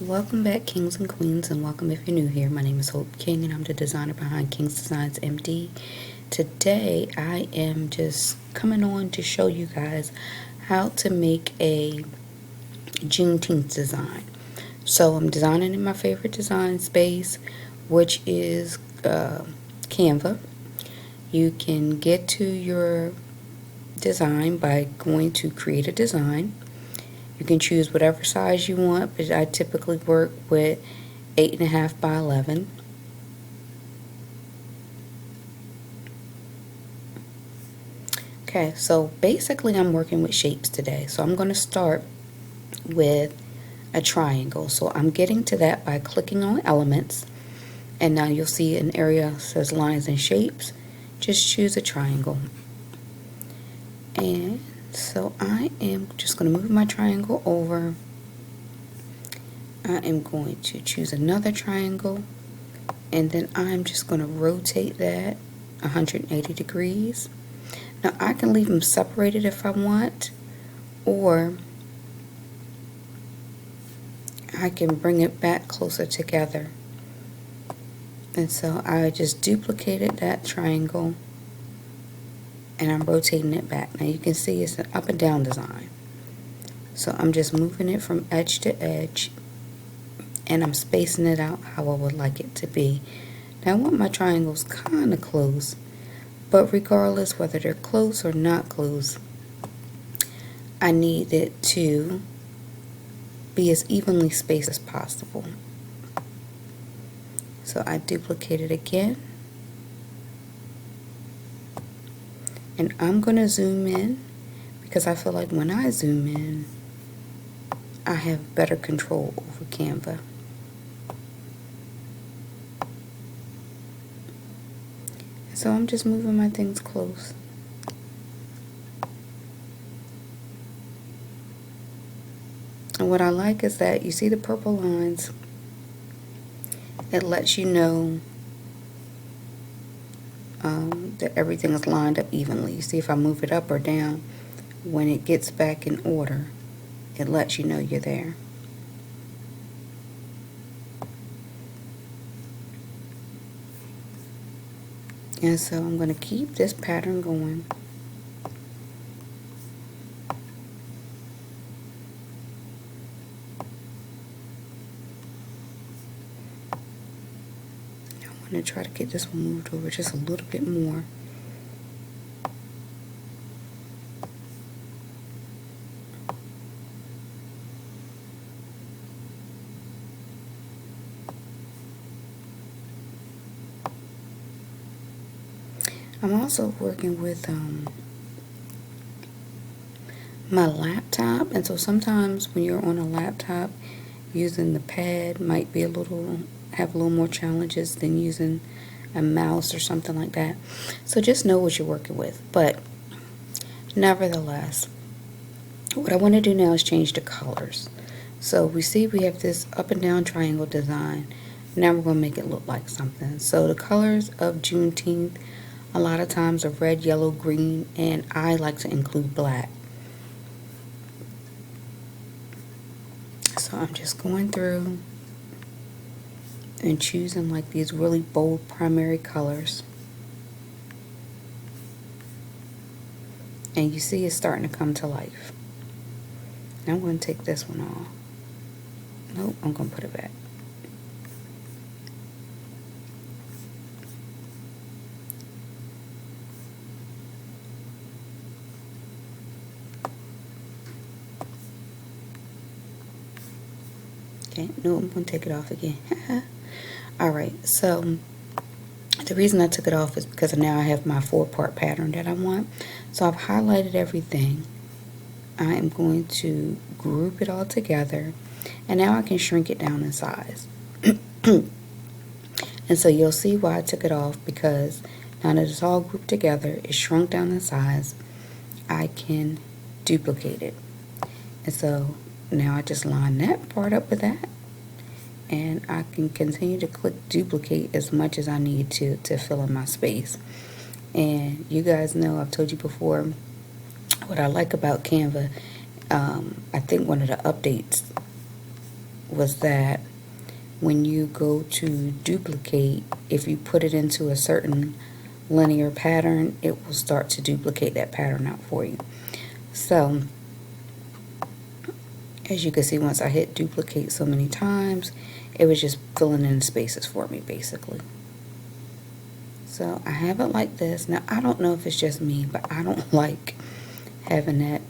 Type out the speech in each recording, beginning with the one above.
Welcome back, kings and queens, and welcome if you're new here. My name is Hope King, and I'm the designer behind King's Designs MD. Today, I am just coming on to show you guys how to make a Juneteenth design. So I'm designing in my favorite design space, which is Canva. You can get to your design by going to create a design. You can choose whatever size you want, but I typically work with 8.5 by 11. Okay, so basically I'm working with shapes today. So I'm going to start with a triangle. So I'm getting to that by clicking on elements. And now you'll see an area that says lines and shapes. Just choose a triangle. And so I am just going to move my triangle over. I am going to choose another triangle, and then I'm just going to rotate that 180 degrees. Now I can leave them separated if I want, or I can bring it back closer together. And so I just duplicated that triangle and I'm rotating it back. Now you can see it's an up and down design. So I'm just moving it from edge to edge and I'm spacing it out how I would like it to be. Now I want my triangles kind of close, but regardless whether they're close or not close, I need it to be as evenly spaced as possible. So I duplicate it again. And I'm going to zoom in because I feel like when I zoom in, I have better control over Canva. So I'm just moving my things close. And what I like is that you see the purple lines. It lets you know that everything is lined up evenly. You see if I move it up or down, when it gets back in order, it lets you know you're there. And so I'm going to keep this pattern going. I want to try to get this one moved over just a little bit more. I'm also working with my laptop, and so sometimes when you're on a laptop, using the pad might have a little more challenges than using a mouse or something like that. So just know what you're working with. But nevertheless, what I want to do now is change the colors. So we see we have this up and down triangle design. Now we're going to make it look like something. So the colors of Juneteenth a lot of times are red, yellow, green, and I like to include black. So I'm just going through and choosing like these really bold primary colors. And you see it's starting to come to life. Now I'm going to take this one off. Nope, I'm going to put it back. Okay, no, I'm going to take it off again. Alright, so the reason I took it off is because now I have my 4-part pattern that I want. So I've highlighted everything. I am going to group it all together. And now I can shrink it down in size. And so you'll see why I took it off, because now that it's all grouped together, it's shrunk down in size, I can duplicate it. And so now I just line that part up with that, and I can continue to click duplicate as much as I need to fill in my space. And you guys know, I've told you before, what I like about Canva, I think one of the updates was that when you go to duplicate, if you put it into a certain linear pattern, it will start to duplicate that pattern out for you. So as you can see, once I hit duplicate so many times, it was just filling in the spaces for me basically. So I have it like this. Now I don't know if it's just me, but I don't like having that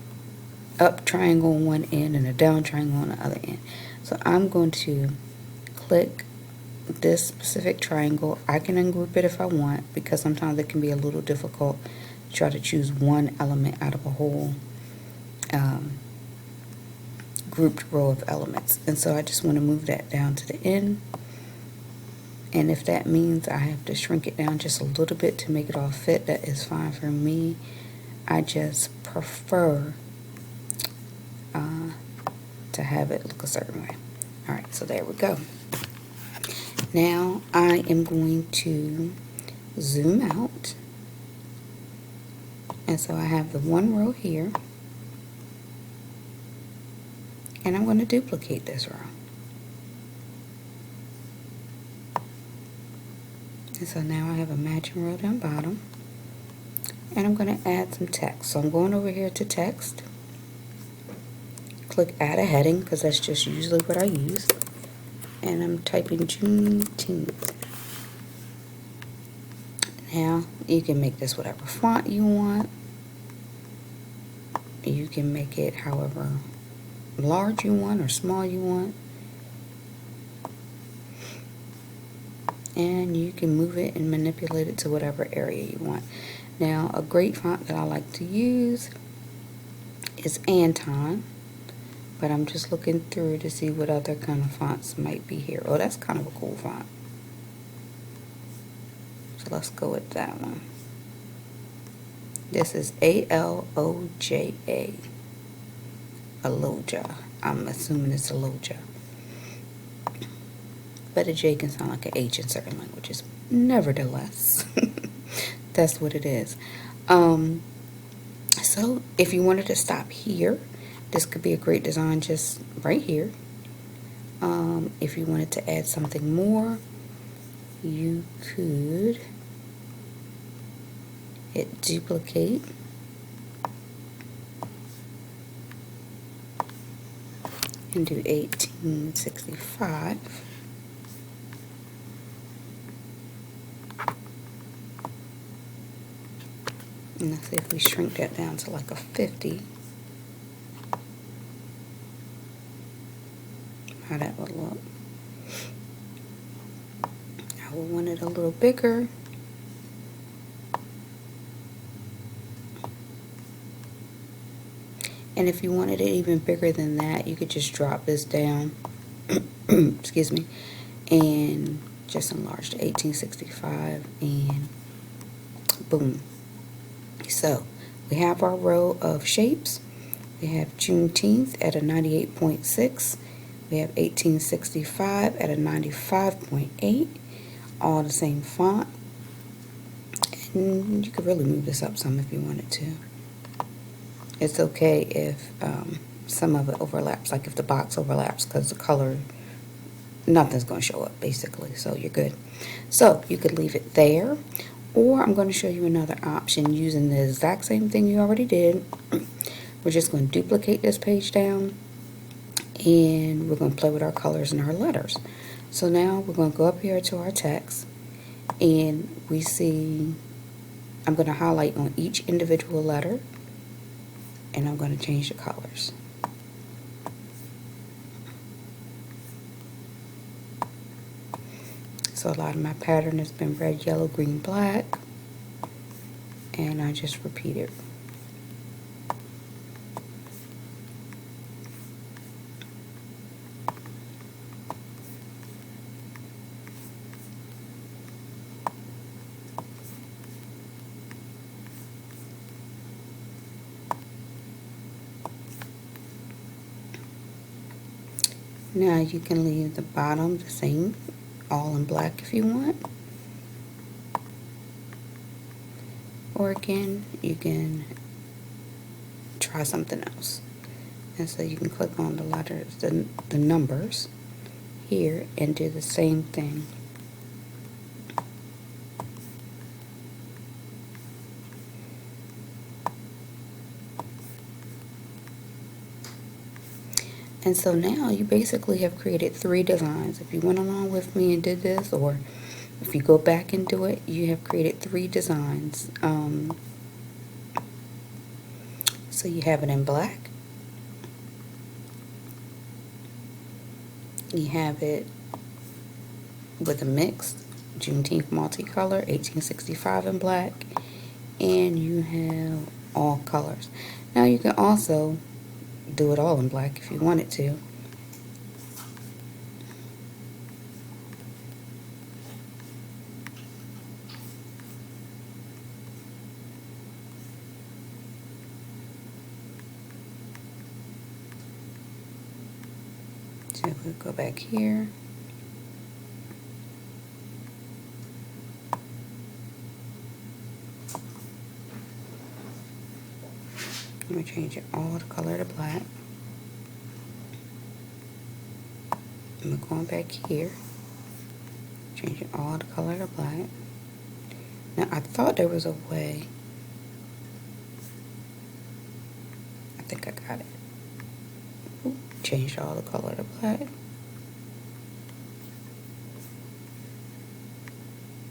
up triangle on one end and a down triangle on the other end. So I'm going to click this specific triangle. I can ungroup it if I want, because sometimes it can be a little difficult to try to choose one element out of a whole grouped row of elements. And so I just want to move that down to the end. And if that means I have to shrink it down just a little bit to make it all fit, that is fine for me. I just prefer to have it look a certain way. Alright, so there we go. Now I am going to zoom out. And so I have the one row here. And I'm going to duplicate this row. And so now I have a matching row down bottom. And I'm going to add some text. So I'm going over here to text. Click add a heading, because that's just usually what I use. And I'm typing Juneteenth. Now you can make this whatever font you want. You can make it however large you want or small you want. And you can move it and manipulate it to whatever area you want. Now a great font that I like to use is Anton. But I'm just looking through to see what other kind of fonts might be here. Oh, that's kind of a cool font. So let's go with that one. This is A-L-O-J-A. Aloja. I'm assuming it's Aloja. But a J can sound like an H in certain languages. Nevertheless, that's what it is. So if you wanted to stop here, this could be a great design just right here. If you wanted to add something more, you could hit duplicate. And do 1865. And let's see if we shrink that down to like a 50. How that would look. I would want it a little bigger. And if you wanted it even bigger than that, you could just drop this down, excuse me, and just enlarge to 1865, and boom. So we have our row of shapes. We have Juneteenth at a 98.6. We have 1865 at a 95.8. All the same font. And you could really move this up some if you wanted to. It's okay if some of it overlaps, like if the box overlaps, because the color, nothing's going to show up basically, so you're good. So you could leave it there, or I'm going to show you another option using the exact same thing you already did. We're just going to duplicate this page down, and we're going to play with our colors and our letters. So now we're going to go up here to our text, and we see, I'm going to highlight on each individual letter, and I'm going to change the colors. So a lot of my pattern has been red, yellow, green, black, and I just repeat it. Now you can leave the bottom the same, all in black if you want. Or again, you can try something else. And so you can click on the letters, the numbers, here and do the same thing. And so now you basically have created 3 designs. If you went along with me and did this, or if you go back and do it, you have created 3 designs. So you have it in black, you have it with a mixed Juneteenth multicolor 1865 in black, and you have all colors. Now you can also do it all in black if you wanted to. So we'll go back here. I'm going to change it all the color to black. I'm going back here. Change it all the color to black. Now I thought there was a way. I think I got it. Ooh, changed all the color to black.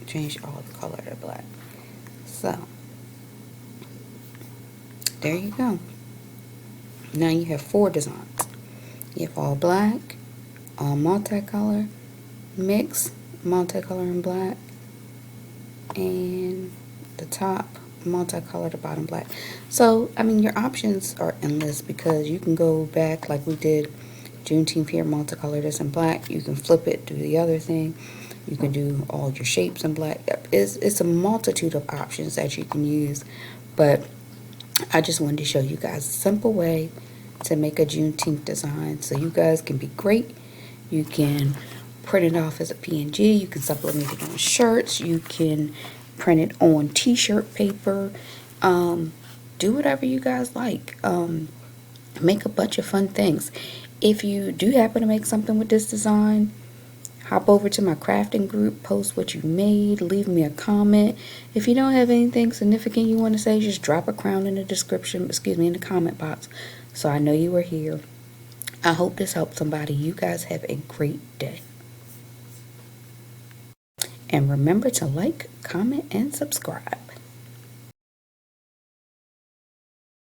Changed all the color to black. So there you go. Now you have 4 designs. You have all black, all multicolor, mix, multicolor and black, and the top multicolor, the bottom black. So I mean, your options are endless, because you can go back like we did Juneteenth here, multicolor this in black. You can flip it, do the other thing. You can do all your shapes in black. It's a multitude of options that you can use, but I just wanted to show you guys a simple way to make a Juneteenth design so you guys can be great. You can print it off as a PNG. You can supplement it on shirts. You can print it on t-shirt paper. Do whatever you guys like. Make a bunch of fun things. If you do happen to make something with this design, hop over to my crafting group, post what you made, leave me a comment. If you don't have anything significant you want to say, just drop a crown in the description, in the comment box, so I know you are here. I hope this helped somebody. You guys have a great day. And remember to like, comment, and subscribe.